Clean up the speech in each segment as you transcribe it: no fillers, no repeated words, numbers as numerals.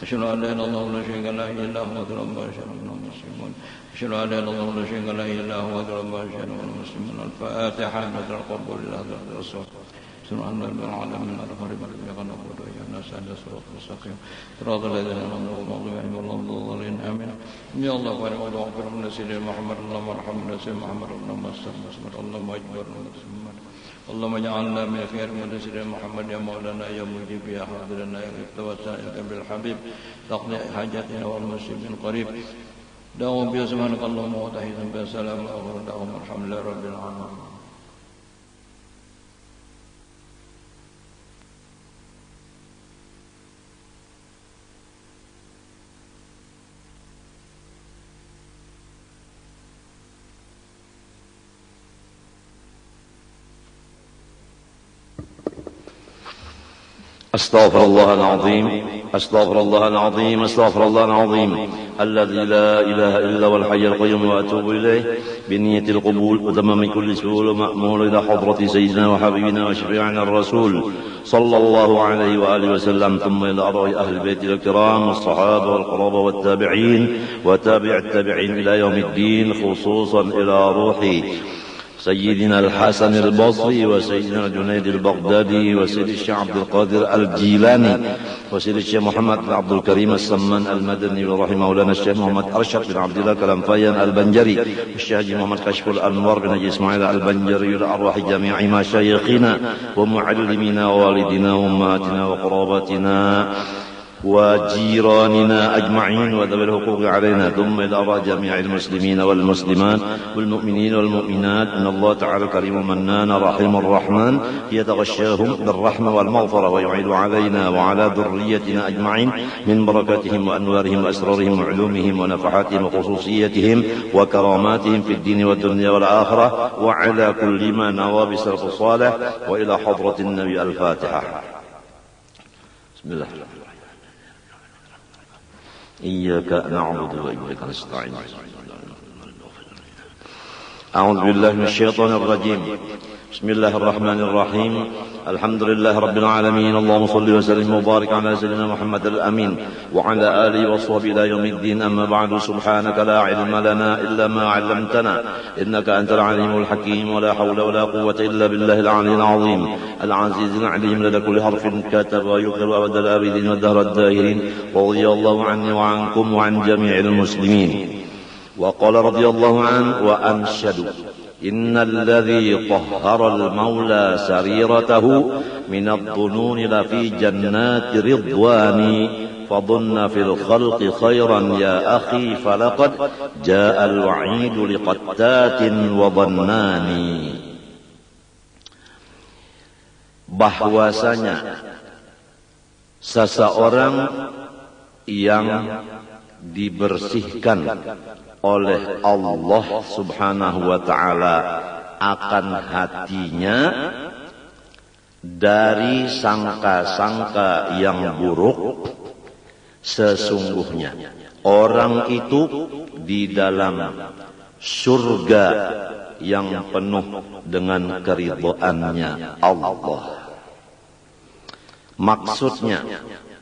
أشهد أن لا إله إلا الله لا شريك له إلا هو أكبر ما أشهد أنهم مسلمون أشهد أن لا إله إلا الله لا شريك له إلا هو أكبر ما أشهد أنهم مسلمون الفاتحة مثل القبول لله الرسول سبحان رب العالمين الغفور الذي نعبد وإياه نستعين صراط المستقيم صراط الذين أنعمت عليهم غير المغضوب عليهم آمين يا الله واغفر لنا سيدنا محمد اللهم ارحمنا سيدنا محمد اللهم استغفر اللهم اجبر اللهم اجعلنا من خير من سيدنا محمد يا مولانا يا مجيب يا حاضرنا يا توسلنا بالحبيب تقضي حاجاتنا والمسلمين قريب دعوهم بها سبحانك اللهم وتحيهم بها سلام وآخر دعوهم الحمد لله رب العالمين. أستغفر الله العظيم أستغفر الله العظيم أستغفر الله العظيم الذي لا إله إلا هو الحي القيوم وأتوب إليه بنية القبول وتمام كل سؤال ومأمول إلى حضرة سيدنا وحبيبنا وشفيعنا الرسول صلى الله عليه وآله وسلم ثم إلى أرواح أهل البيت الكرام والصحابة والقرابة والتابعين وتابع التابعين إلى يوم الدين خصوصا إلى روحي سيدنا الحسن البصري وسيدنا الجنيد البغدادي وسيد الشيخ عبد القادر الجيلاني وسيد الشيخ محمد بن عبد الكريم السمان المدني ورحمه مولانا الشيخ محمد أرشد بن عبد الله كلامفيان البنجري الشيخ محمد كشف الأنوار بن حجي إسماعيل البنجري لأرواح جميع مشايخنا ومعلمينا ووالدنا وأمهاتنا وقراباتنا وجيراننا أجمعين وذوي الحقوق علينا ثم إلى أرواح جميع المسلمين والمسلمات والمؤمنين والمؤمنات إن الله تعالى كريم منان رحيم الرحمن يتغشاهم بالرحمة والمغفرة ويعيد علينا وعلى ذريتنا أجمعين من بركاتهم وأنوارهم وأسرارهم وعلومهم ونفحاتهم وخصوصيتهم وكراماتهم في الدين والدنيا والآخرة وعلى كل ما نوى بسلف الصالح وإلى حضرة النبي الفاتحة. بسم الله إياك نعبد وإياك نستعين. أعوذ بالله من الشيطان الرجيم. بسم الله الرحمن الرحيم. الحمد لله رب العالمين. اللهم صل وسلم وبارك على سيدنا محمد الأمين وعلى آله وصحبه إلى يوم الدين. أما بعد سبحانك لا علم لنا إلا ما علمتنا إنك أنت العليم الحكيم ولا حول ولا قوة إلا بالله العلي العظيم العزيز العليم لدى كل حرف كتب ويقر أبد الآبدين والدهر الداهرين. رضي الله عني وعنكم وعن جميع المسلمين. وقال رضي الله عنه وأنشد إن الذي طهر المولى سريرته من الظنون لفي جنات رضوان فظن في الخلق خيرا يا أخي فلقد جاء الوعيد لقتات وظنان. Bahwasanya seseorang yang dibersihkan oleh Allah subhanahu wa ta'ala akan hatinya dari sangka-sangka yang buruk, sesungguhnya orang itu di dalam surga yang penuh dengan keridhaannya Allah. Maksudnya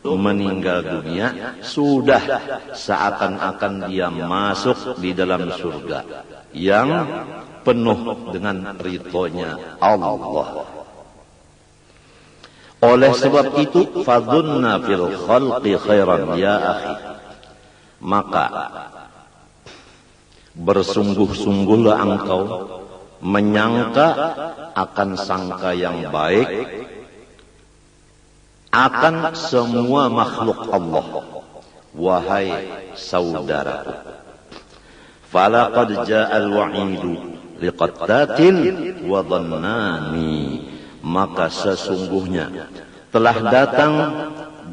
meninggal dunia sudah seakan-akan dia masuk di dalam surga yang penuh dengan ridhonya Allah. Oleh sebab itu fadunna fil khalqi khairan ya akhi, maka bersungguh-sungguhlah engkau menyangka akan sangka yang baik akan semua makhluk Allah, wahai saudaraku. Falaqad ja'al wa'idu liqattatin wa dhannani, maka sesungguhnya telah datang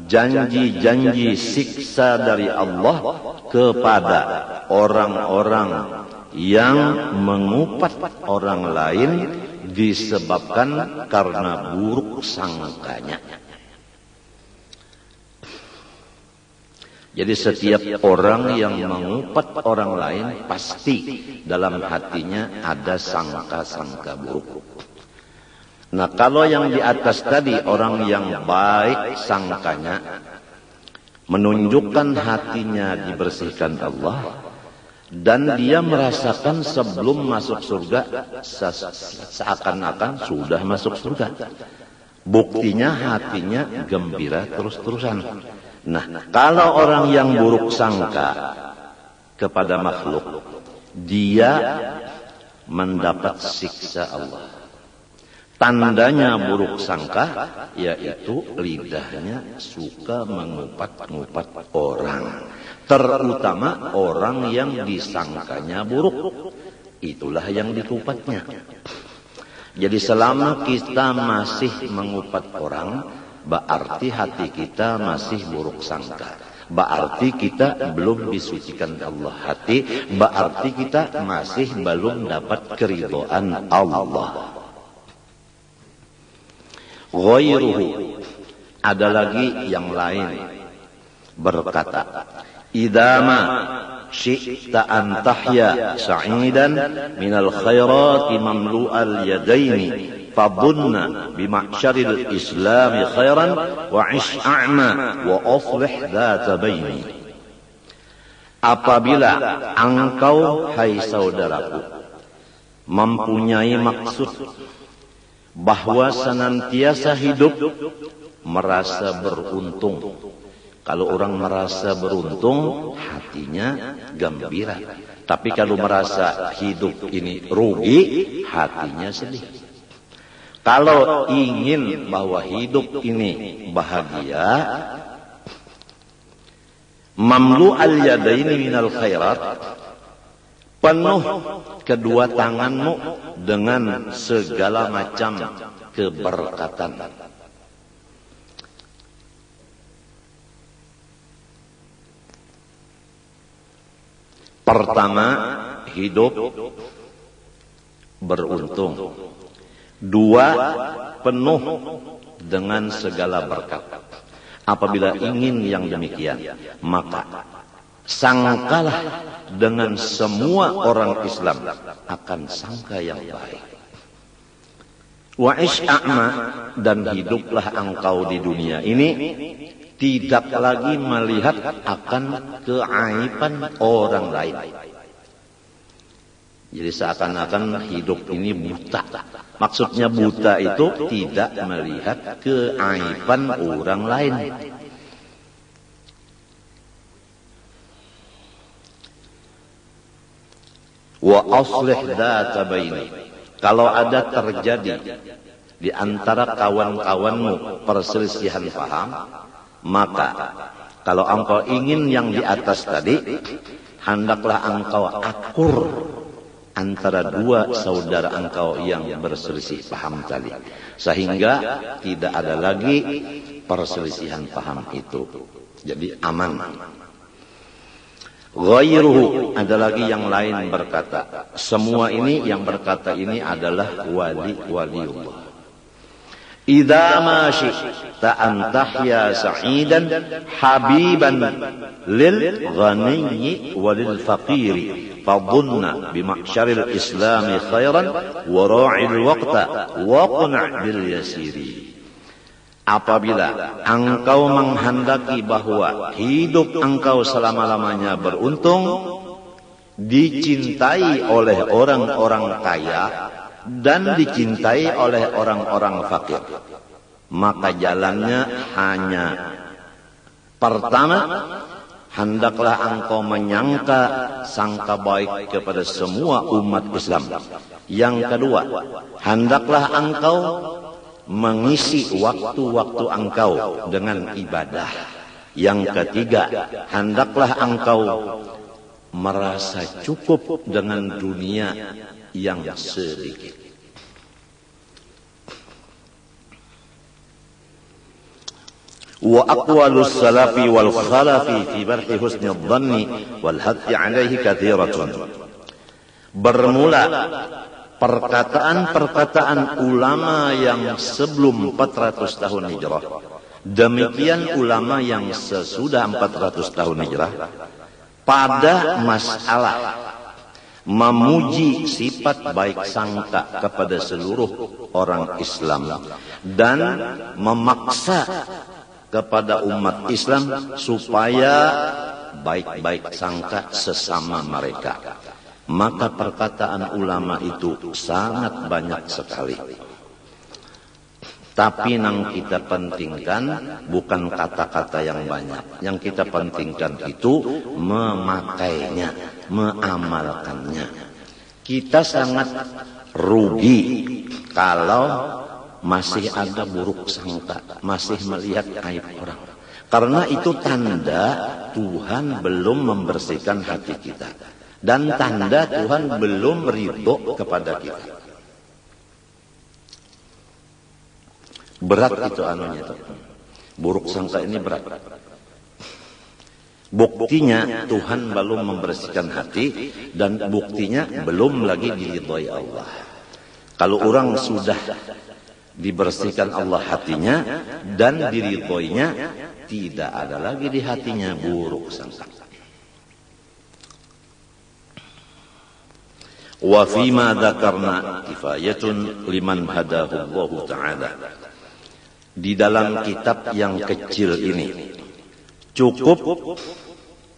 janji-janji siksa dari Allah kepada orang-orang yang mengupat orang lain disebabkan karena buruk sangkanya. Jadi setiap orang yang mengupat orang lain pasti dalam hatinya ada sangka-sangka buruk. Nah, kalau yang di atas tadi orang yang baik sangkanya, menunjukkan hatinya dibersihkan Allah, dan dia merasakan sebelum masuk surga seakan-akan sudah masuk surga. Buktinya hatinya gembira terus-terusan. Nah, kalau orang yang buruk sangka kepada makhluk, dia mendapat siksa Allah. Tandanya buruk sangka yaitu lidahnya suka mengupat-ngupat orang, terutama orang yang disangkanya buruk. Itulah yang dikupatnya. Jadi selama kita masih mengupat orang, berarti hati kita masih buruk sangka. Berarti kita belum disucikan Allah hati, berarti kita masih belum dapat keridhaan Allah. Ghairuhu, ada lagi yang lain berkata, idama syi'ta an tahya sa'idan minal khairati mamlu'al yadaini fadunna bima'syaril islami khairan wa ish a'ma wa aslih dhata baini. Apabila engkau, hai saudaraku, mempunyai maksud bahwa senantiasa hidup merasa beruntung. Kalau orang merasa beruntung, hatinya gembira. Tapi kalau merasa hidup ini rugi, hatinya sedih. Kalau ingin bahwa hidup ini bahagia, mamlu al-yadaini minal khairat, penuh kedua tanganmu dengan segala macam keberkatan. Pertama, hidup beruntung. Dua, penuh dengan segala berkat. Apabila ingin yang demikian, maka sangkalah dengan semua orang Islam akan sangka yang baik. Wa isya'ma, dan hiduplah engkau di dunia ini tidak lagi melihat akan keaiban orang lain. Jadi seakan-akan hidup ini buta. Maksudnya buta itu tidak melihat keaiban orang lain. Wa aslih dhata baini. Kalau ada terjadi di antara kawan-kawanmu perselisihan paham, maka kalau engkau ingin yang di atas tadi, hendaklah engkau akur antara dua saudara engkau yang berselisih paham tadi, sehingga tidak ada lagi perselisihan paham itu. Jadi aman. Ghairuhu, ada lagi yang lain berkata. Semua ini yang berkata ini adalah wali-waliullah. Idza ma syi'ta an tahya sa'idan habiban lil ghaniyyi walil faqiri fadunna bima'syaril islami khairan wa ra'il waqta wa qna' bil yasiri. Apabila engkau menghendaki bahwa hidup engkau selama-lamanya beruntung, dicintai oleh orang-orang kaya dan dicintai oleh orang-orang fakir, maka jalannya hanya pertama, hendaklah engkau menyangka sangka baik kepada semua umat Islam. Yang kedua, hendaklah engkau mengisi waktu-waktu engkau dengan ibadah. Yang ketiga, hendaklah engkau merasa cukup dengan dunia yang sedikit. Wa aqwalus salafi wal khalafi fi barhi husni adh-dhanni wal hathi alaihi kathiratun. Bermula perkataan-perkataan ulama yang sebelum 400 tahun hijrah, demikian ulama yang sesudah 400 tahun hijrah, pada masalah memuji sifat baik sangka kepada seluruh orang Islam dan memaksa kepada umat Islam supaya baik-baik sangka sesama mereka. Maka perkataan ulama itu sangat banyak sekali. Tapi yang kita pentingkan bukan kata-kata yang banyak. Yang kita pentingkan itu memakainya, mengamalkannya. Kita sangat rugi kalau masih ada buruk sangka, masih melihat aib orang. Karena itu tanda Tuhan belum membersihkan hati kita. Dan tanda Tuhan belum ridho kepada kita. Berat itu anunya itu. Buruk sangka ini berat. Buktinya Tuhan belum membersihkan hati. Dan buktinya belum lagi diridhoi Allah. Kalau orang sudah dibersihkan Allah hatinya dan diridhoinya, tidak ada lagi di hatinya buruk sangka. Wa fima dzakarna kifayatun liman hadahu Allah taala. Di dalam kitab yang kecil ini cukup,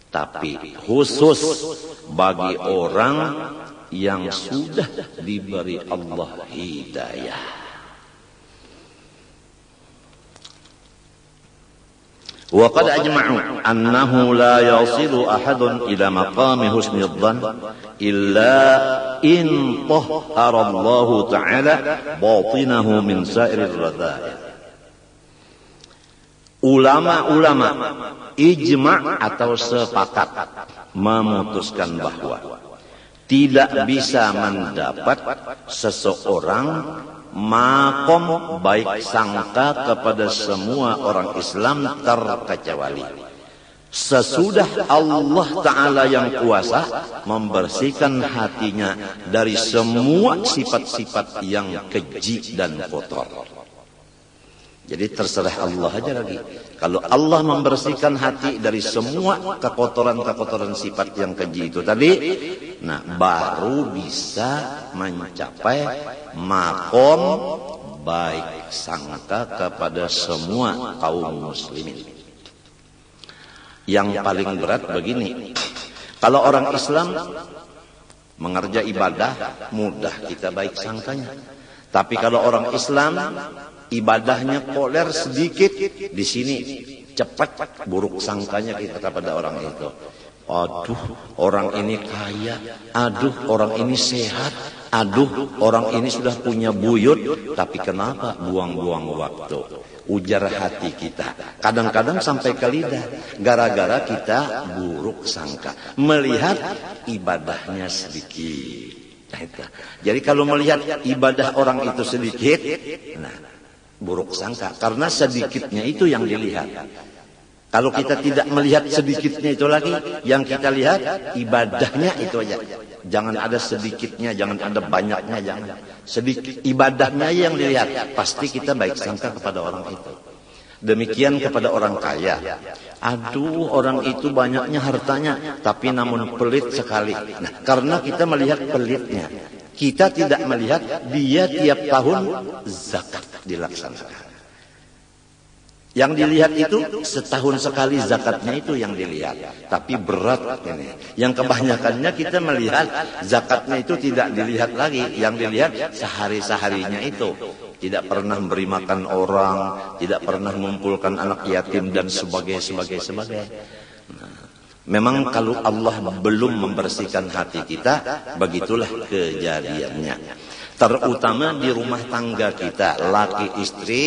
tapi khusus bagi orang yang sudah diberi Allah hidayah. وقد أجمعوا أنه لا يصل أحد إلى مقام حسن الظن إلا إن طهر الله تعالى باطنه من سائر الرذائل. Ulama-ulama ijma' atau sepakat memutuskan bahwa tidak bisa mendapat seseorang makom baik sangka kepada semua orang Islam terkecuali sesudah Allah Ta'ala yang kuasa membersihkan hatinya dari semua sifat-sifat yang keji dan kotor. Jadi terserah Allah aja lagi. Kalau Allah membersihkan hati dari semua kekotoran-kekotoran sifat yang keji itu tadi, nah baru bisa mencapai makom baik sangka kepada semua kaum muslimin. Yang paling berat begini, kalau orang Islam mengerjakan ibadah mudah kita baik sangkanya. Tapi kalau orang Islam ibadahnya koler sedikit, di sini cepat buruk sangkanya kita kepada orang itu. Aduh, orang ini kaya. Aduh, orang ini sehat. Aduh, orang ini sudah punya buyut. Tapi kenapa buang-buang waktu? Ujar hati kita. Kadang-kadang sampai ke lidah. Gara-gara kita buruk sangka. Melihat ibadahnya sedikit. Jadi kalau melihat ibadah orang itu sedikit, nah buruk sangka. Karena sedikitnya itu yang dilihat. Kalau kita tidak melihat sedikitnya itu lagi, yang kita lihat ibadahnya itu aja. Jangan ada sedikitnya, jangan ada banyaknya, jangan. Sedikit ibadahnya yang dilihat. Pasti kita baik sangka kepada orang itu. Demikian kepada orang kaya. Aduh, orang itu banyaknya hartanya, tapi namun pelit sekali. Nah, karena kita melihat pelitnya, kita tidak melihat dia tiap tahun zakat dilaksanakan. Yang dilihat itu setahun sekali zakatnya itu yang dilihat. Tapi berat ini. Yang kebanyakannya kita melihat zakatnya itu tidak dilihat lagi. Yang dilihat sehari-seharinya itu. Tidak pernah memberi makan orang, tidak pernah mengumpulkan anak yatim dan sebagainya. Nah, memang kalau Allah belum membersihkan hati kita, begitulah kejadiannya. Terutama di rumah tangga kita, laki istri,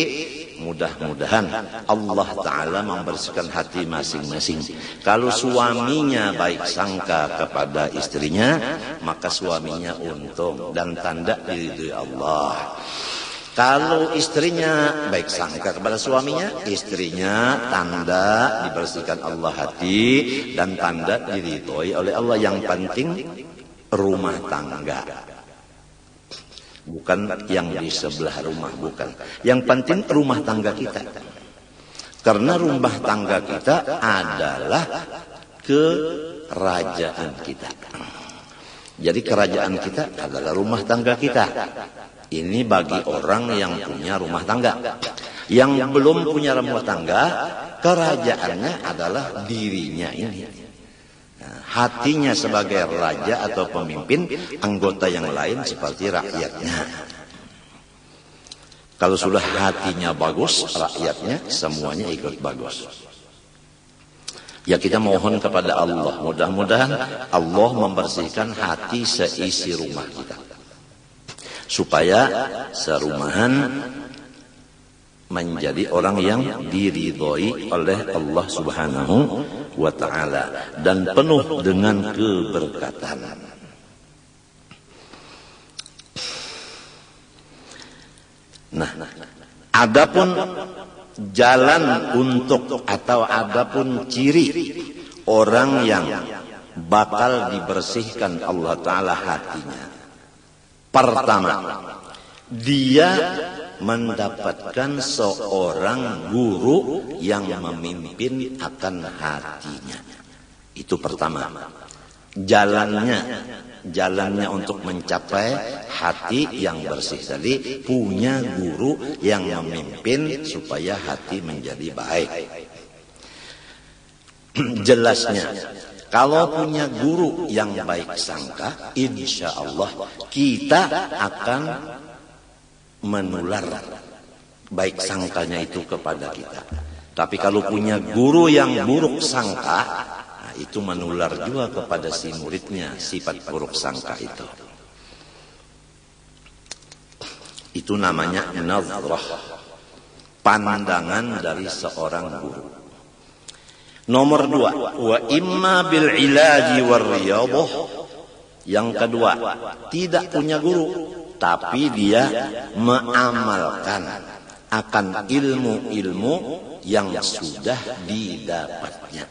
mudah-mudahan Allah Ta'ala membersihkan hati masing-masing. Kalau suaminya baik sangka kepada istrinya, maka suaminya untung dan tanda diridhoi Allah. Kalau istrinya baik sangka kepada suaminya, istrinya tanda dibersihkan Allah hati dan tanda diridhoi oleh Allah. Yang penting rumah tangga, bukan yang di sebelah rumah, bukan. Yang penting rumah tangga kita. Karena rumah tangga kita adalah kerajaan kita. Jadi kerajaan kita adalah rumah tangga kita. Ini bagi orang yang punya rumah tangga. Yang belum punya rumah tangga, kerajaannya adalah dirinya ini. Nah, hatinya sebagai raja atau pemimpin, anggota yang lain seperti rakyatnya. Kalau sudah hatinya bagus, rakyatnya semuanya ikut bagus. Ya, kita mohon kepada Allah, mudah-mudahan Allah membersihkan hati seisi rumah kita, supaya serumahan menjadi orang yang diridhoi oleh Allah Subhanahu wa ta'ala dan penuh dengan keberkatan. Nah, adapun jalan untuk atau adapun ciri orang yang bakal dibersihkan Allah Ta'ala hatinya. Pertama, dia mendapatkan seorang guru yang memimpin akan hatinya. Itu pertama. Jalannya untuk mencapai hati yang bersih tadi, punya guru yang memimpin supaya hati menjadi baik. Jelasnya, kalau punya guru yang baik sangka, insya Allah kita akan menular baik sangkanya itu kepada kita. Tapi kalau punya guru yang buruk sangka, nah itu menular juga kepada si muridnya sifat buruk sangka itu. Itu namanya nazrah, pandangan dari seorang guru. Nomor 2, wa imma bil ilaji war riyadhah. Yang kedua, tidak punya guru tapi dia mengamalkan akan ilmu-ilmu yang sudah didapatnya.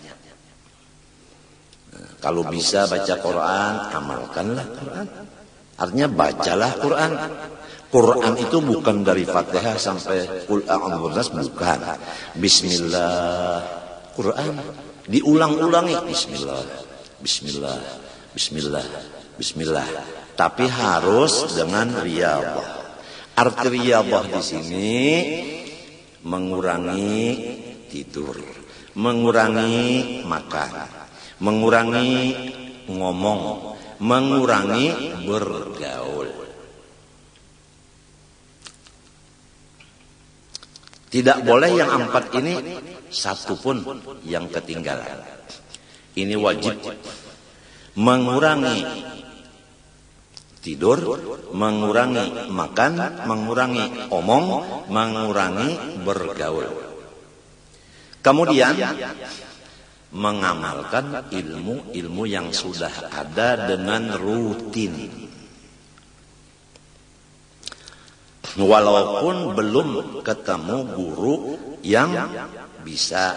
Nah, kalau bisa baca Quran, amalkanlah Quran. Artinya bacalah Quran. Quran itu bukan dari Fatihah sampai Qul a'udzu birabbil nas, bukan. Bismillah. Quran diulang-ulangi, bismillah, bismillah, bismillah, bismillah. Tapi harus dengan riyadhah. Arti riyadhah di sini mengurangi tidur, mengurangi makan, mengurangi ngomong, mengurangi bergaul. Tidak boleh yang 4 ini satu pun yang ketinggalan. Ini wajib. Mengurangi tidur, mengurangi makan, mengurangi omong, mengurangi bergaul. Kemudian mengamalkan ilmu-ilmu yang sudah ada dengan rutin. Walaupun belum ketemu guru yang bisa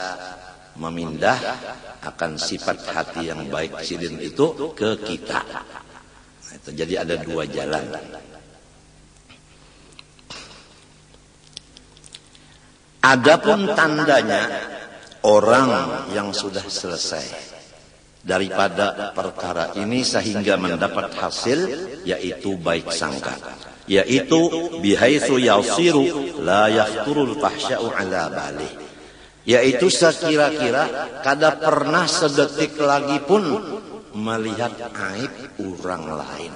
memindah akan sifat hati yang baik sidin itu ke kita. Jadi ada 2 jalan. Adapun tandanya orang yang sudah selesai daripada perkara ini sehingga mendapat hasil, yaitu baik sangka, yaitu bihaitsu yasiru la yafturul fahsya'u ala balih, yaitu sekira-kira kada pernah sedetik lagi pun melihat aib orang lain.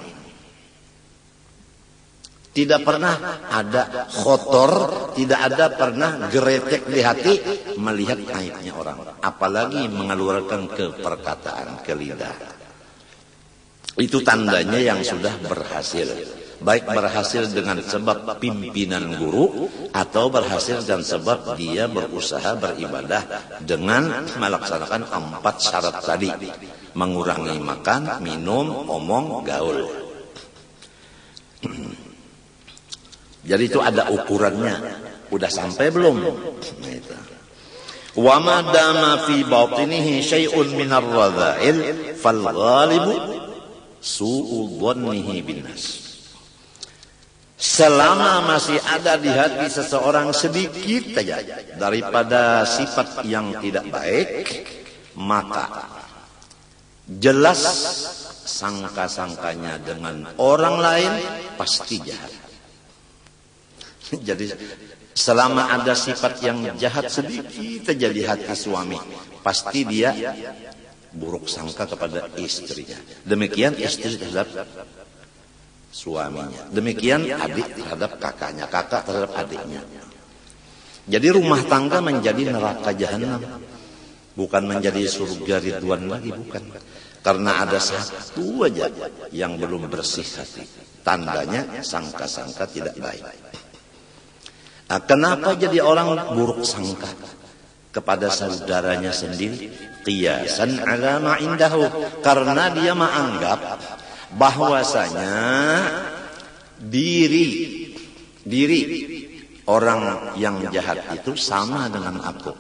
Tidak pernah ada kotor, tidak ada pernah geretek di hati melihat aibnya orang, apalagi mengeluarkan ke perkataan, ke lidah. Itu tandanya yang sudah berhasil. Baik berhasil dengan sebab pimpinan guru, atau berhasil dengan sebab dia berusaha beribadah dengan melaksanakan 4 syarat tadi. Mengurangi makan, minum, omong, gaul. Jadi itu ada ukurannya. Udah sampai belum? Wa ma dama fi batinihi syai'un minar radha'il fal ghalibu su'u dhannihi bin nas. Selama masih ada di hati seseorang sedikit saja daripada sifat yang tidak baik, maka jelas sangka-sangkanya dengan orang lain pasti jahat. Jadi selama ada sifat yang jahat sedikit saja di hati suami, pasti dia buruk sangka kepada istrinya. Demikian istri terhadap suaminya. Demikian adik terhadap kakaknya, kakak terhadap adiknya. Jadi rumah tangga menjadi neraka jahanam. Bukan menjadi surga ridwan lagi, bukan. Karena ada satu aja yang belum bersih hati. Tandanya sangka-sangka tidak baik. Nah, kenapa jadi orang buruk sangka kepada saudaranya sendiri? Qiyasan ala ma indahu. Karena dia menganggap bahwasanya diri orang yang jahat itu sama dengan aku.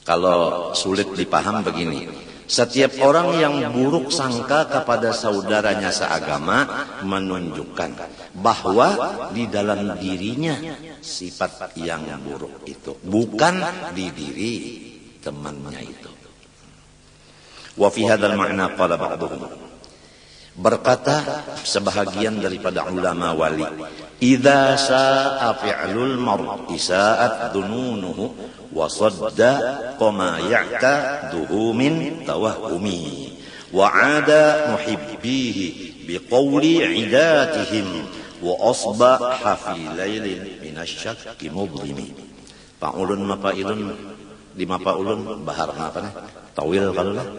Kalau sulit dipaham begini, setiap orang yang buruk sangka kepada saudaranya seagama menunjukkan bahwa di dalam dirinya sifat yang buruk itu, bukan di diri temannya itu. Wa fi hadzal ma'na qala ba'dhum, berkata sebahagian daripada ulama wali, idza sa'a fi'lul mar'i sa'at dununuhu wa sadda qama ya'taduhu min tawahumi wa 'ada muhibbihi biqawli 'idatihim wa asbaha fi lailin minasyakki mudlimi. Fa'ulun mafa'ilun di mafa'ulun bahar apa nih? Tawil kalau lah.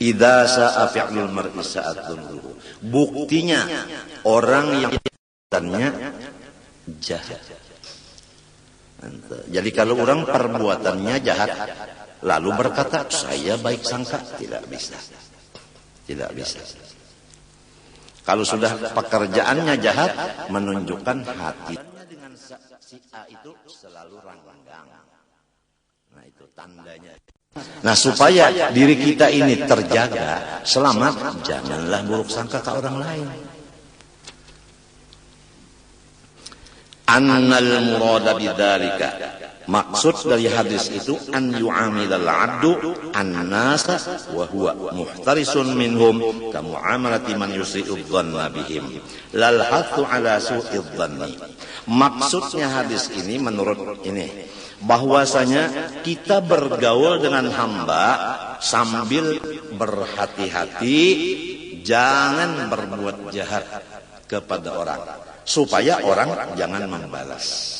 Idza sa'a fi'lul mar'i sa'at dununuhu. Buktinya orang yang perbuatannya jahat. Jadi kalau orang perbuatannya jahat lalu berkata saya baik sangka, tidak bisa. Tidak bisa. Kalau sudah pekerjaannya jahat menunjukkan hatinya dengan si A itu selalu ranggang. Nah itu tandanya. Nah supaya diri kita ini terjaga, selamat, janganlah buruk sangka ke orang lain. Annal murada bidzalika, maksud dari hadis itu an yu'amilal 'abdu an-nasa wa huwa muhtarisun minhum ka mu'amalati man yusi'u dhanna bihim lal hathu ala su'i dhanni. Maksudnya hadis ini menurut ini bahwasanya kita bergaul dengan hamba sambil berhati-hati jangan berbuat jahat kepada orang, supaya orang jangan membalas.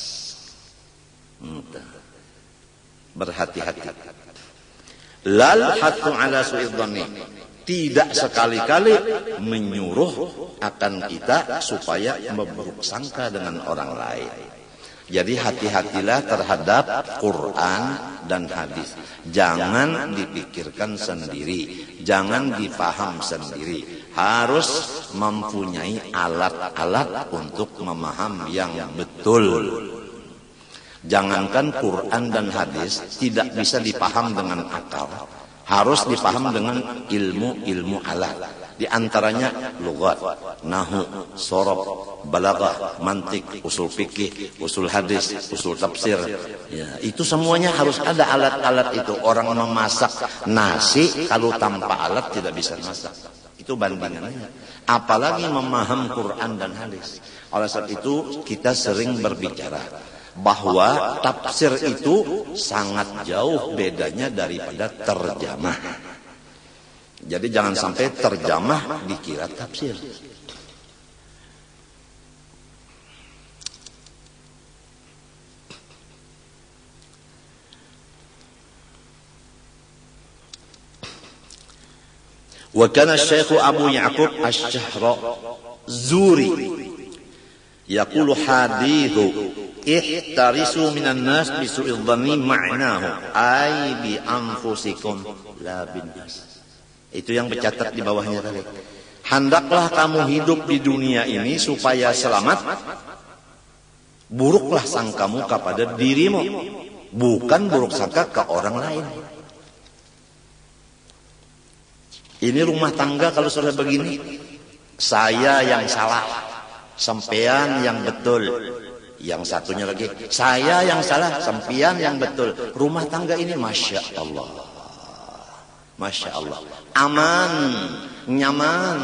Berhati-hati. Lal hattu ala su'idzani, tidak sekali-kali menyuruh akan kita supaya memburuk sangka dengan orang lain. Jadi hati-hatilah terhadap Quran dan hadis. Jangan dipikirkan sendiri, jangan dipaham sendiri. Harus mempunyai alat-alat untuk memaham yang betul. Jangankan Quran dan hadis tidak bisa dipaham dengan akal, harus dipaham dengan ilmu-ilmu alat. Di antaranya lughat, nahwu, sorof, balaghah, mantik, usul fikih, usul hadis, usul tafsir. Ya, itu semuanya harus ada alat-alat itu. Orang memasak nasi kalau tanpa alat tidak bisa masak. Itu bandingannya. Apalagi memaham Quran dan hadis. Oleh sebab itu kita sering berbicara bahwa tafsir itu sangat jauh bedanya daripada terjemah. Jadi jangan sampai terjemah dikira tafsir. Wa kana Syekh Abu Ya'qub Asy-Syahradzuri yaqulu hadithu ihtarisu minan nas bisu'idh dhanni ma'nahu ay bi anfusikum la bin nas. Itu yang bercatat di bawahnya tadi. Hendaklah kamu hidup di dunia ini supaya selamat. Buruklah sangkamu kepada dirimu, bukan buruk sangka ke orang lain. Ini rumah tangga kalau sudah begini, saya yang salah, sampean yang betul. Yang satunya lagi, saya yang salah, sampean yang betul. Rumah tangga ini Masya Allah. Masya Allah, aman, nyaman.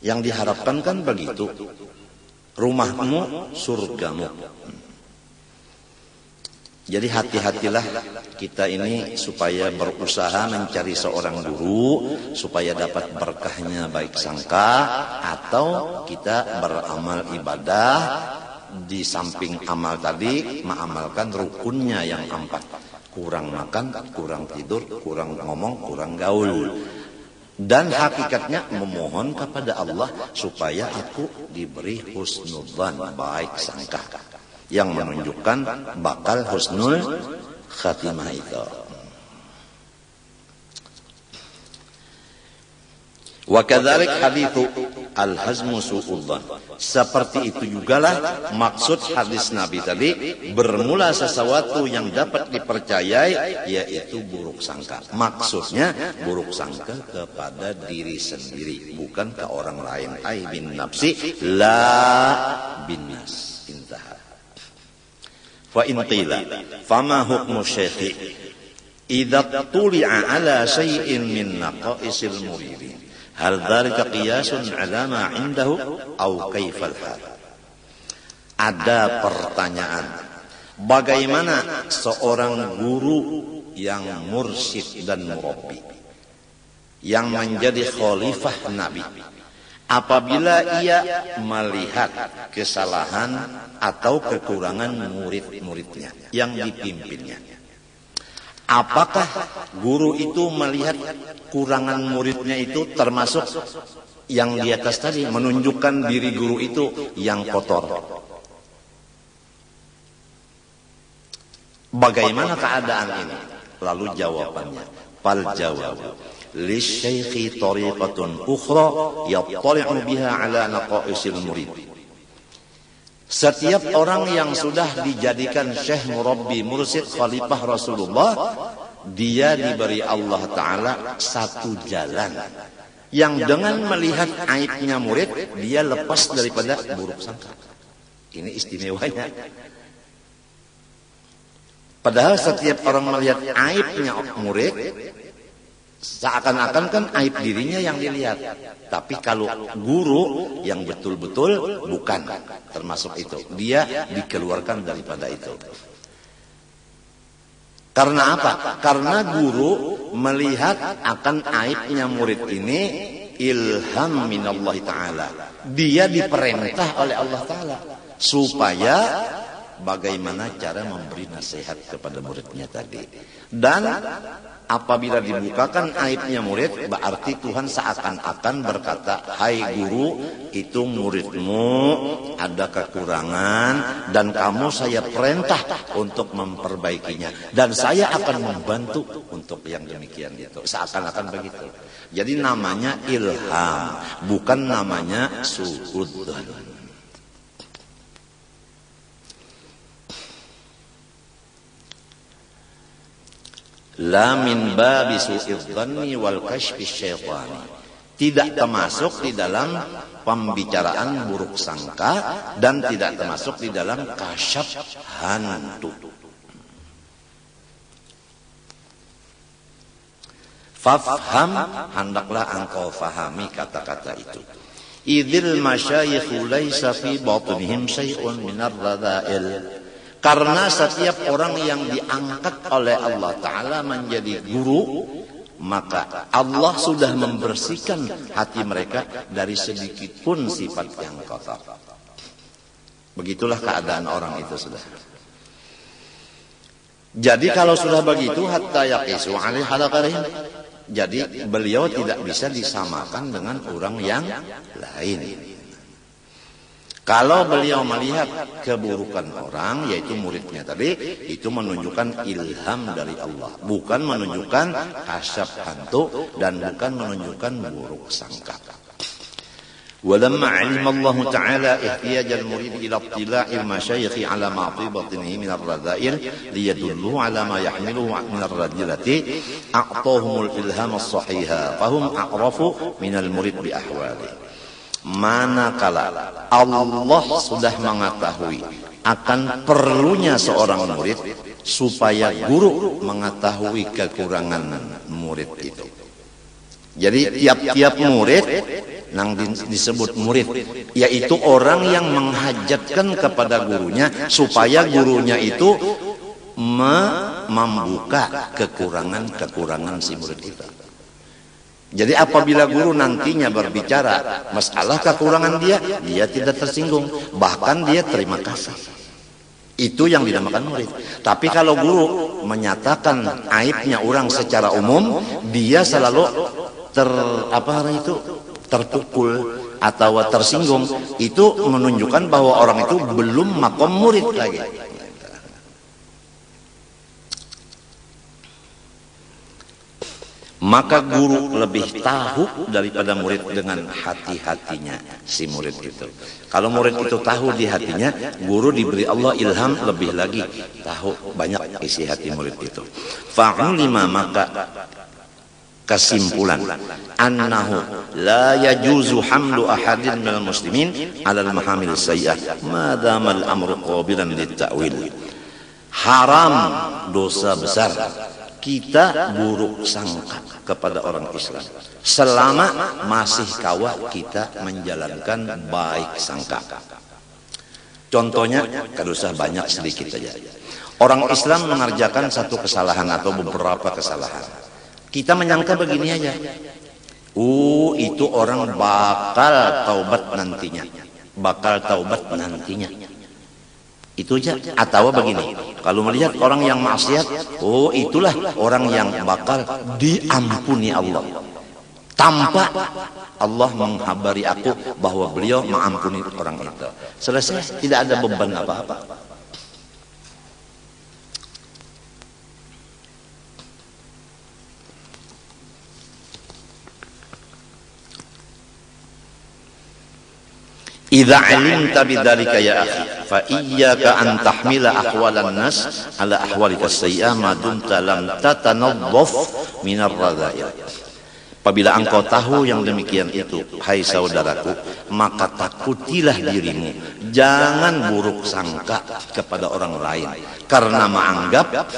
Yang diharapkan kan begitu. Rumahmu, surgamu. Jadi hati-hatilah kita ini supaya berusaha mencari seorang guru supaya dapat berkahnya baik sangka, atau kita beramal ibadah di samping amal tadi mengamalkan rukunnya yang 4. Kurang makan, kurang tidur, kurang ngomong, kurang gaul. Dan hakikatnya memohon kepada Allah supaya aku diberi husnudzan, baik sangka, yang menunjukkan bakal husnul khatimah itu. Wa kadzalik haditsu al-hazmu su'udzan. Seperti itu jugalah maksud hadis Nabi tadi, bermula sesuatu yang dapat dipercayai yaitu buruk sangka. Maksudnya buruk sangka kepada diri sendiri, bukan ke orang lain. Ai bin nafsi la bin nas. Intaha. Fa in qila fama hukmu syekhi idza tuli'a ala syai'in min naqaisil muridin hal dzalika qiyasun 'ala ma 'indahu aw kaifal hal. Ada pertanyaan, bagaimana seorang guru yang mursyid dan murabbi yang menjadi khalifah Nabi apabila ia melihat kesalahan atau kekurangan murid-muridnya yang dipimpinnya. Apakah guru itu melihat kurangan muridnya itu termasuk yang di atas tadi, menunjukkan diri guru itu yang kotor? Bagaimana keadaan ini? Lalu jawabannya, fal jawab lisyaikhi tariqatun ukhra yattali'u biha ala naqaisil murid. Setiap orang yang sudah dijadikan syekh, murabbi, mursyid, khalifah Rasulullah, dia diberi Allah Ta'ala satu jalan yang dengan melihat aibnya murid, dia lepas daripada buruk sangka. Ini istimewanya. Padahal setiap orang melihat aibnya murid, seakan-akan kan aib dirinya yang dilihat. Tapi kalau guru yang betul-betul bukan termasuk itu, dia dikeluarkan daripada itu. Karena apa? Karena guru melihat akan aibnya murid ini ilham minallah ta'ala. Dia diperintah oleh Allah Ta'ala supaya bagaimana cara memberi nasihat kepada muridnya tadi. Dan apabila dibukakan aibnya murid, berarti Tuhan seakan-akan berkata, hai guru, itu muridmu ada kekurangan dan kamu saya perintah untuk memperbaikinya, dan saya akan membantu untuk yang demikian itu. Seakan-akan begitu. Jadi namanya ilham, bukan namanya suudzon. La min babi su'idzanni wal kashfi syaitani. Tidak termasuk di dalam pembicaraan buruk sangka dan tidak termasuk di dalam kasyaf hantu. Fafham, hendaklah engkau fahami kata-kata itu. Idzil masyayikhu laisa fi batinihim syai'un minar radha'il. Karena setiap orang yang diangkat oleh Allah Ta'ala menjadi guru, maka Allah sudah membersihkan hati mereka dari sedikit pun sifat yang kotor. Begitulah keadaan orang itu sudah. Jadi kalau sudah begitu, hatta yaqisu alaihi halakarihim. Jadi beliau tidak bisa disamakan dengan orang yang lain. Kalau beliau melihat keburukan orang, yaitu muridnya tadi, itu menunjukkan ilham dari Allah, bukan menunjukkan kasyaf hantu dan bukan menunjukkan buruk sangka. Walamma 'alima Allah Ta'ala ihtiyaj al-murid ila ibtila'il masyayikh 'ala ma fi batinihi min ar-radha'il liyadullu 'ala ma yahmiluhu min ar-radilati a'tahumul ilham as-sahiha fahum a'rafu min al-murid bi ahwali. Manakala Allah sudah mengetahui akan perlunya seorang murid supaya guru mengetahui kekurangan murid itu. Jadi tiap-tiap murid nang disebut murid, yaitu orang yang menghajatkan kepada gurunya supaya gurunya itu membuka kekurangan si murid itu. Jadi apabila guru nantinya berbicara masalah kekurangan dia tidak tersinggung, bahkan dia terima kasih. Itu yang dinamakan murid. Tapi kalau guru menyatakan aibnya orang secara umum, dia selalu terpukul atau tersinggung. Itu menunjukkan bahwa orang itu belum makom murid lagi. Maka guru lebih tahu daripada murid dengan hati-hatinya si murid itu. Kalau murid itu tahu di hatinya, guru diberi Allah ilham lebih lagi tahu banyak isi hati murid itu. Fa'ulima, maka kesimpulan annahu la yajuzu hamlu ahadin minal muslimin 'alal mahamil sayyi'ah ma dama al-amru qabilan lit-ta'wil. Haram, dosa besar kita buruk sangka kepada orang Islam selama masih kawat kita menjalankan baik sangka. Contohnya, kalau usah banyak, sedikit saja. Orang Islam mengerjakan satu kesalahan atau beberapa kesalahan. Kita menyangka begini aja, itu orang bakal taubat nantinya, itu aja. Atau begini, kalau melihat orang yang maksiat, itulah orang yang bakal diampuni Allah, tanpa Allah menghabari aku bahwa beliau mengampuni orang itu. Selesai, tidak ada beban apa-apa. Idza 'alimta bidzalika ya akhi fa iyyaka an tahmila ahwalan nas ala ahwalika sayyi'ah ma dumta lam tatanaddaf minar radha'il. Apabila engkau tahu yang demikian itu, hai saudaraku, maka takutilah dirimu, jangan buruk sangka kepada orang lain karena menganggap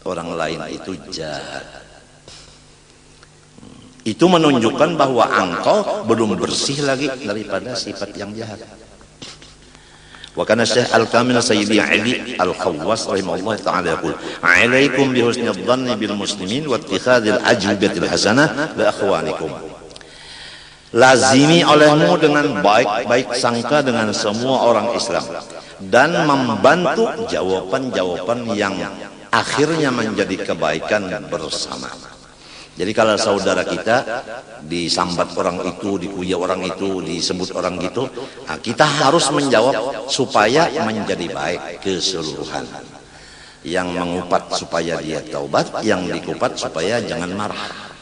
orang lain itu jahat. Itu menunjukkan bahwa engkau belum bersih lagi daripada sifat yang jahat. Wa kana Syekh Al-Kamil Sayyidi Ali Al-Khawwas rahimahullah ta'ala yaqul, "'alaikum bi husnil dhanni bil muslimin wa ittikhadil ajwibatil hasanah li akhwanikum." Lazimi olehmu dengan baik-baik sangka dengan semua orang Islam dan membantu jawaban-jawaban yang akhirnya menjadi kebaikan bersama. Jadi kalau saudara kita disambat orang itu, dikuya orang itu, disebut orang gitu, kita harus menjawab supaya menjadi baik keseluruhan. Yang mengupat supaya dia taubat, yang dikupat supaya jangan marah.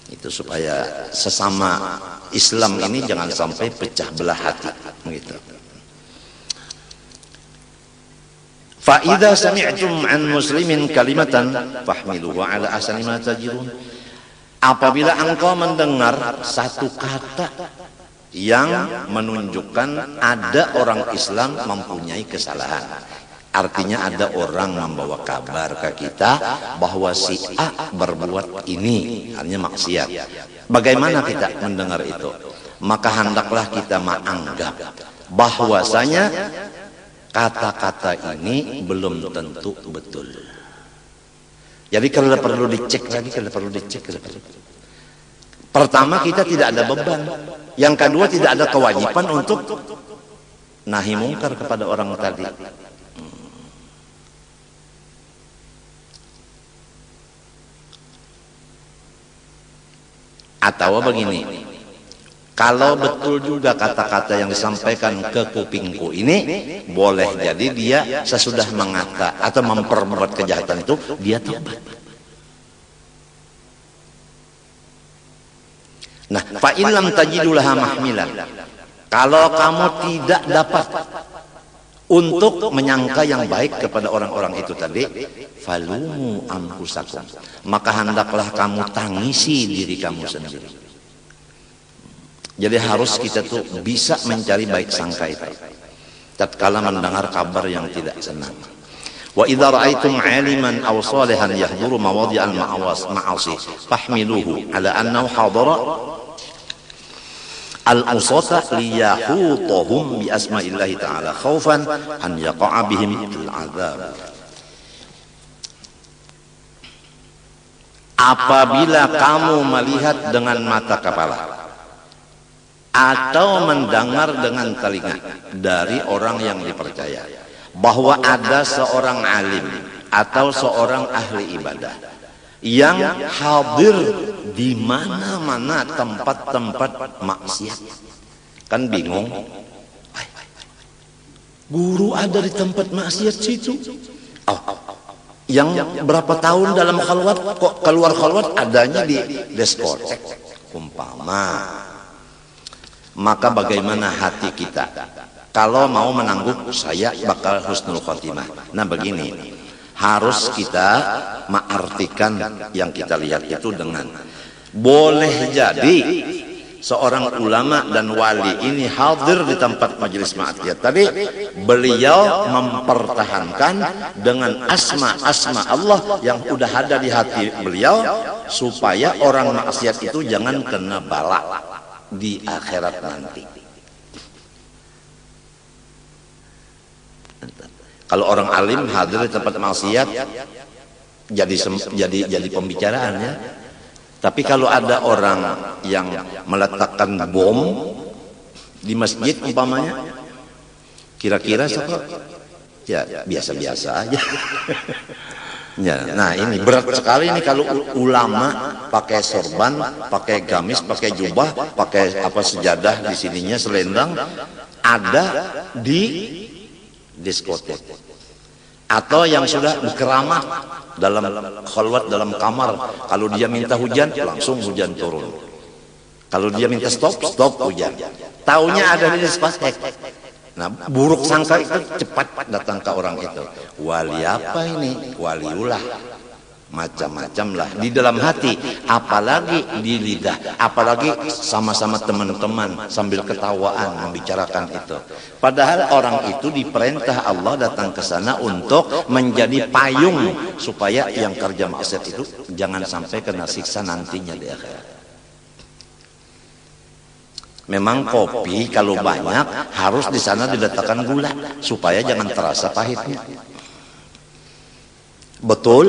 Itu supaya sesama Islam ini jangan sampai pecah belah hati, begitu. Fa idza sami'tum an muslimin kalimatan fahmiluhu ala ahsani ma tajidun. Apabila engkau mendengar satu kata yang menunjukkan ada orang Islam mempunyai kesalahan, artinya ada orang membawa kabar ke kita bahwa si A berbuat ini, artinya maksiat. Bagaimana kita mendengar itu? Maka hendaklah kita menganggap bahwasanya kata-kata ini belum tentu betul. Jadi kalau perlu dicek lagi, Pertama, kita tidak ada beban. Yang kedua, tidak ada kewajiban untuk nahi mungkar kepada orang tadi. Atau begini, kalau betul juga kata-kata yang disampaikan ke kupingku ini, boleh jadi dia sesudah mengata atau memperbuat kejahatan itu, dia tobat. Nah, fa in lam tajidu laha mahmilan. Kalau kamu tidak dapat untuk menyangka yang baik kepada orang-orang itu tadi, falumu anfusakum, maka hendaklah kamu tangisi diri kamu sendiri. Jadi harus kita tuh bisa mencari baik sangka itu tatkala mendengar kabar yang tidak senang. Wa idza ra'aitum 'aliman aw salihan yahduru mawadhi'al ma'asi fahmiluhu 'ala annahu hadara al-usata liyahutahum bi asma'illahi ta'ala khaufan an yaqa'a bihim al-'adzab. Apabila kamu melihat dengan mata kepala atau mendengar dengan telinga dari orang yang dipercaya bahwa ada seorang alim atau seorang ahli ibadah yang hadir di mana-mana tempat-tempat maksiat, kan bingung, guru ada di tempat maksiat situ, yang berapa tahun dalam khalwat kok keluar khalwat adanya di diskotek umpama. Maka bagaimana hati kita kalau mau menangguh saya bakal husnul khotimah? Nah begini, harus kita mengartikan yang kita lihat itu dengan boleh jadi seorang ulama dan wali ini hadir di tempat majelis maksiat tadi, beliau mempertahankan dengan asma-asma Allah yang udah ada di hati beliau supaya orang maksiat itu jangan kena bala di akhirat nanti. Kalau orang alim hadir di tempat maksiat jadi pembicaraan ya. Tapi kalau ada orang yang meletakkan bom di masjid umpamanya, kira-kira ya biasa-biasa aja. Ya, nah ini berat sekali nih kalau ulama pakai sorban, pakai gamis, pakai jubah, pakai apa sejadah di sininya selendang ada di diskotek, atau yang sudah berkeramat dalam khalwat dalam kamar, kalau dia minta hujan langsung hujan turun, kalau dia minta stop hujan, taunya ada di diskotek. Nah buruk sangka itu cepat datang ke orang itu. Wali apa ini? Waliullah, macam-macam lah di dalam hati, apalagi di lidah, apalagi sama-sama teman-teman sambil ketawaan membicarakan itu. Padahal orang itu diperintah Allah datang ke sana untuk menjadi payung supaya yang kerja maksiat itu jangan sampai kena siksa nantinya di akhirat. Memang kopi kalau banyak harus di sana diletakkan gula supaya jangan terasa pahitnya. Betul?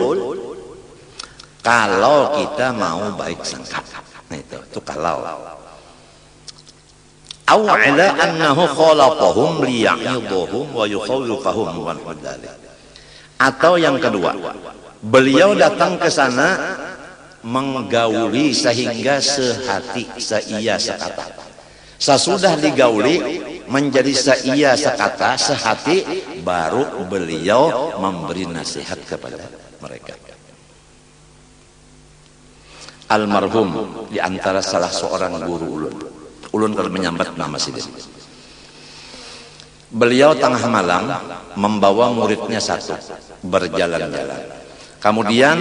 Kalau kita mau baik sangka. Nah itu kalau. Aw ala annahu khalaqahum liya'idhum wa yukhawwifahum wa dzalik. Atau yang kedua, beliau datang ke sana menggauli sehingga sehati, seia, sekata. Sesudah digauli menjadi seia, sekata, sehati, baru beliau memberi nasihat kepada mereka. Almarhum di antara salah seorang guru ulun kalau menyambat nama sini. Beliau tengah malam membawa muridnya satu berjalan-jalan. Kemudian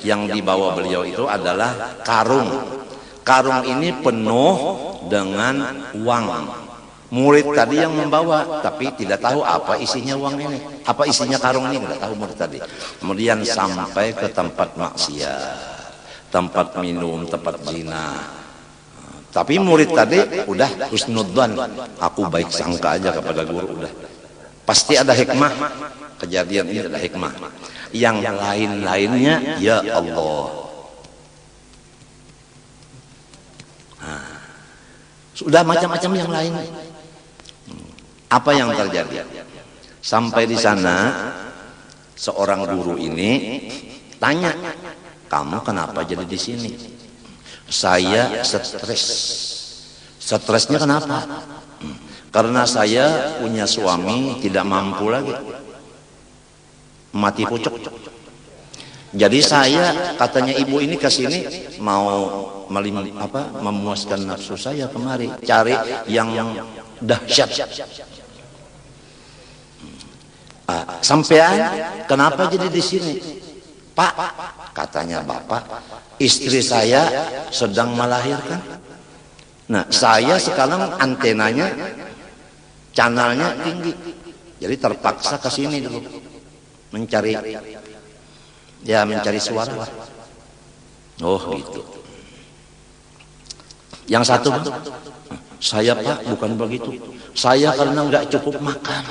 yang dibawa beliau itu adalah karung. Karung ini penuh dengan uang. Murid tadi yang membawa, tapi tidak tahu apa isinya uang ini, apa isinya karung ini, tidak tahu murid tadi. Kemudian sampai ke tempat maksiat, tempat minum, tempat zina. Tapi murid tadi udah husnudzan, aku baik sangka aja kepada guru, udah pasti ada hikmah. Kejadian ini ada hikmah. Yang lain-lainnya ya Allah. Sudah macam-macam yang lain. Apa yang terjadi? Sampai di sana seorang guru ini tanya, kamu kenapa jadi di sini? Saya stres. Stresnya kenapa? Karena saya punya suami tidak mampu lagi, mati pucuk. Jadi saya, katanya ibu ini ke sini mau memuaskan nafsu saya kemari, cari yang dahsyat. Sampean kenapa jadi di sini? Pak, katanya bapak, istri saya sedang melahirkan. Nah, saya sekarang antenanya, channelnya tinggi, jadi terpaksa ke sini dulu. mencari suara. Oh gitu. Yang satu, saya Pak bukan begitu, saya karena nggak cukup makan.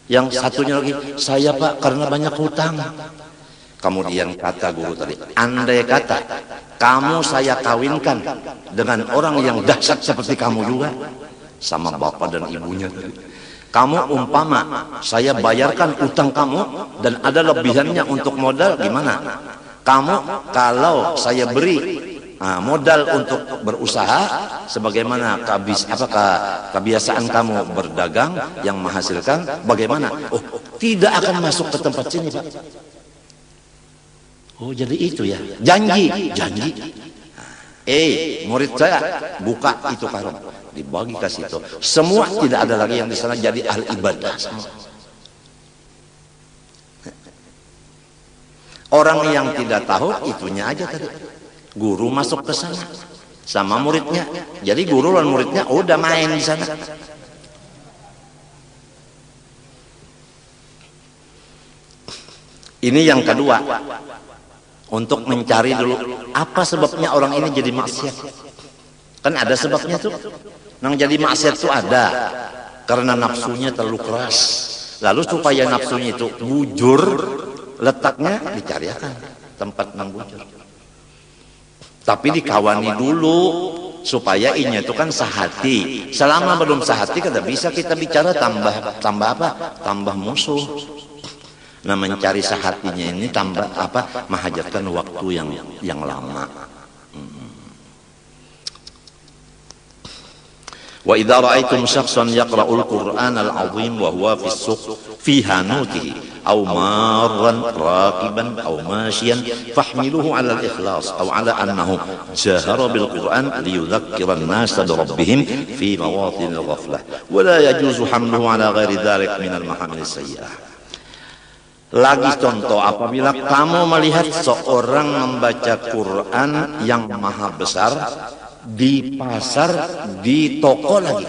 Yang satunya lagi, saya Pak karena banyak hutang. Kemudian kata guru tadi, andai kata kamu saya kawinkan dengan orang yang dahsyat seperti kamu juga, sama bapak dan ibunya tadi, kamu umpama saya bayarkan utang kamu dan ada lebihannya untuk modal, gimana? Kamu kalau saya beri modal untuk berusaha sebagaimana kebiasaan kamu berdagang yang menghasilkan, bagaimana? Oh, tidak akan masuk ke tempat sini Pak. Oh jadi itu ya, janji. Murid saya buka itu karung, dibagi kasih itu, semua tidak ada lagi yang di sana jadi ahli ibadah. Orang yang tidak tahu itunya aja tadi. Guru masuk ke sana sama muridnya. Jadi guru dan muridnya udah main di sana. Ini yang kedua. Untuk mencari dulu apa sebabnya orang ini jadi maksiat. Kan ada sebabnya tuh. Yang jadi maksiat tuh ada karena nafsunya terlalu keras. Lalu supaya nafsunya itu bujur, letaknya dicarikan tempat yang bujur. Tapi dikawani dulu supaya inya itu kan sehati. Selama belum sehati kada bisa kita bicara tambah musuh. Nah mencari sehatinya ini tambah menghajatkan waktu yang lama. Wa idza ra'aitum syakhsan yaqra'ul Qur'anal 'azim wa huwa fi hanutihi aw marran rakiban aw mashiyan fahmiluhu 'ala al-ikhlas aw 'ala annahu jahara bil Qur'an liyudhakkira an-nasa bi rabbihim fi mawatin al-ghaflah wa la yajuzu hamluhu 'ala ghairi dhalik min al-mahamil as-sayyi'ah. Lagi contoh, apabila kamu melihat seorang membaca Quran yang maha besar di pasar, di toko lagi.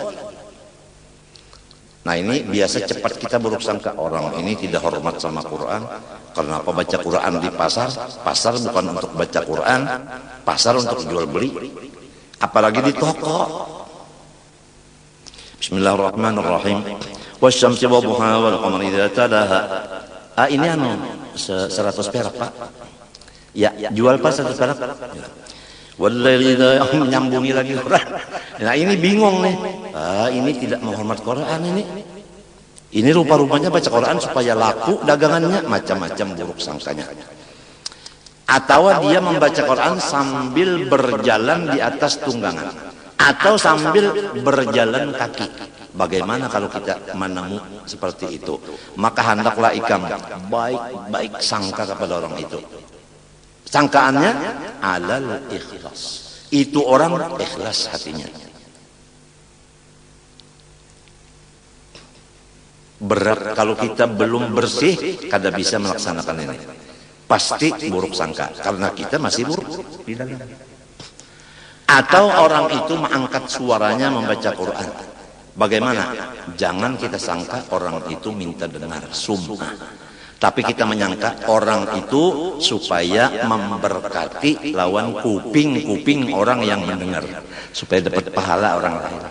Nah ini biasa cepat kita buruk sangka, orang ini tidak hormat sama Quran. Kenapa baca Quran di pasar? Pasar bukan untuk baca Quran, pasar untuk jual beli. Apalagi di toko. Bismillahirrahmanirrahim. Wasyamsi wadduha wal qamari idza talaha. Ini 100 perak Pak. Ya, jual Pak 100 perak. Wallahi menyambungi lagi Quran. Nah ini bingung nih. Ini tidak menghormat Quran ini. Ini rupa-rupanya baca Quran supaya laku dagangannya, macam-macam buruk sangkanya. Atau dia membaca Quran sambil berjalan di atas tunggangan, atau sambil berjalan kaki. Bagaimana kalau kita menemu seperti itu? Maka hendaklah ikam baik sangka kepada orang itu. Sangkaannya alal ikhlas. Itu orang ikhlas hatinya. Berat kalau kita belum bersih, kada bisa melaksanakan ini. Pasti buruk sangka karena kita masih buruk di dalam. Atau orang itu mengangkat suaranya membaca Quran. Bagaimana? Jangan kita sangka orang itu minta dengar, sumpah. Tapi kita menyangka orang itu supaya memberkati lawan kuping orang yang mendengar, supaya dapat pahala orang lain.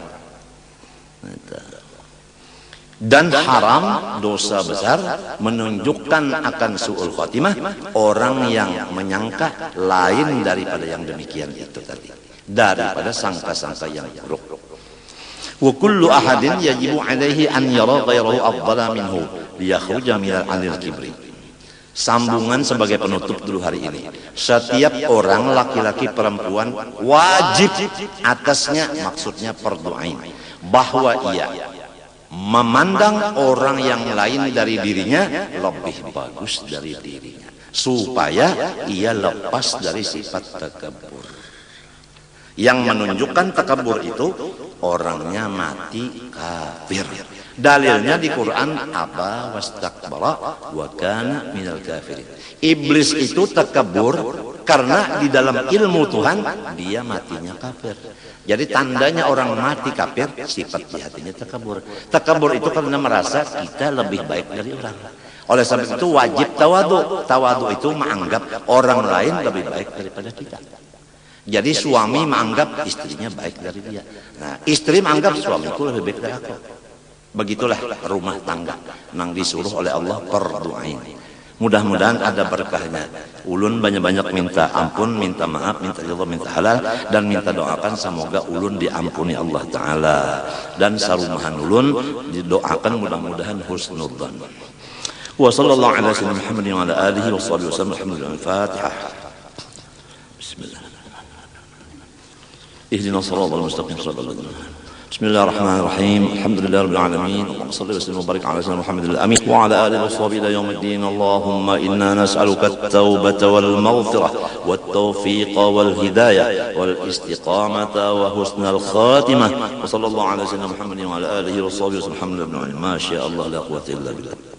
Dan haram, dosa besar, menunjukkan akan su'ul khatimah orang yang menyangka lain daripada yang demikian itu tadi, daripada sangka-sangka yang buruk. Wa kullu ahadin yajibu alaihi an yara ghairahu afdala minhu liyakhruja minal anil kibri. Sambungan sebagai penutup dulu hari ini. Setiap orang laki-laki perempuan wajib atasnya, maksudnya fardu ain, bahwa ia memandang orang yang lain dari dirinya lebih bagus dari dirinya, supaya ia lepas dari sifat takabur. Yang menunjukkan takabur itu orangnya mati kafir. Dalilnya di Quran, aba wastakbara wa kana minal kafirin. Iblis itu takabur karena di dalam ilmu Tuhan dia matinya kafir. Jadi tandanya orang mati kafir, sifat di hatinya takabur. Takabur itu karena merasa kita lebih baik dari orang. Oleh sebab itu wajib tawadu. Tawadu itu menganggap orang lain lebih baik daripada kita. Jadi suami menganggap istrinya baik dari dia. Nah, istri menganggap suamiku lebih baik dari aku. Begitulah rumah tangga nang disuruh oleh Allah berdoain. Mudah-mudahan ada berkahnya. Ulun banyak-banyak minta ampun, minta maaf, minta ridha, minta halal, dan minta doakan semoga ulun diampuni Allah Ta'ala. Dan sarumahan ulun didoakan mudah-mudahan husnudzan. Wa sallallahu ala sayyidina Muhammadin wa ala alihi wa sahbihi wa sallam. Alhamdulillah. Al-Fatihah. Bismillah. اهدنا الصراط المستقيم صراط الذين بسم الله الرحمن الرحيم الحمد لله رب العالمين اللهم صل وسلم وبارك على سيدنا محمد الامين وعلى اله وصحبه الى يوم الدين اللهم انا نسالك التوبه والمغفره والتوفيق والهدايه والاستقامه وحسن الخاتمه وصلى الله على سيدنا محمد وعلى اله وصحبه وسلم الحمد لله ما شاء الله لا قوه الا بالله.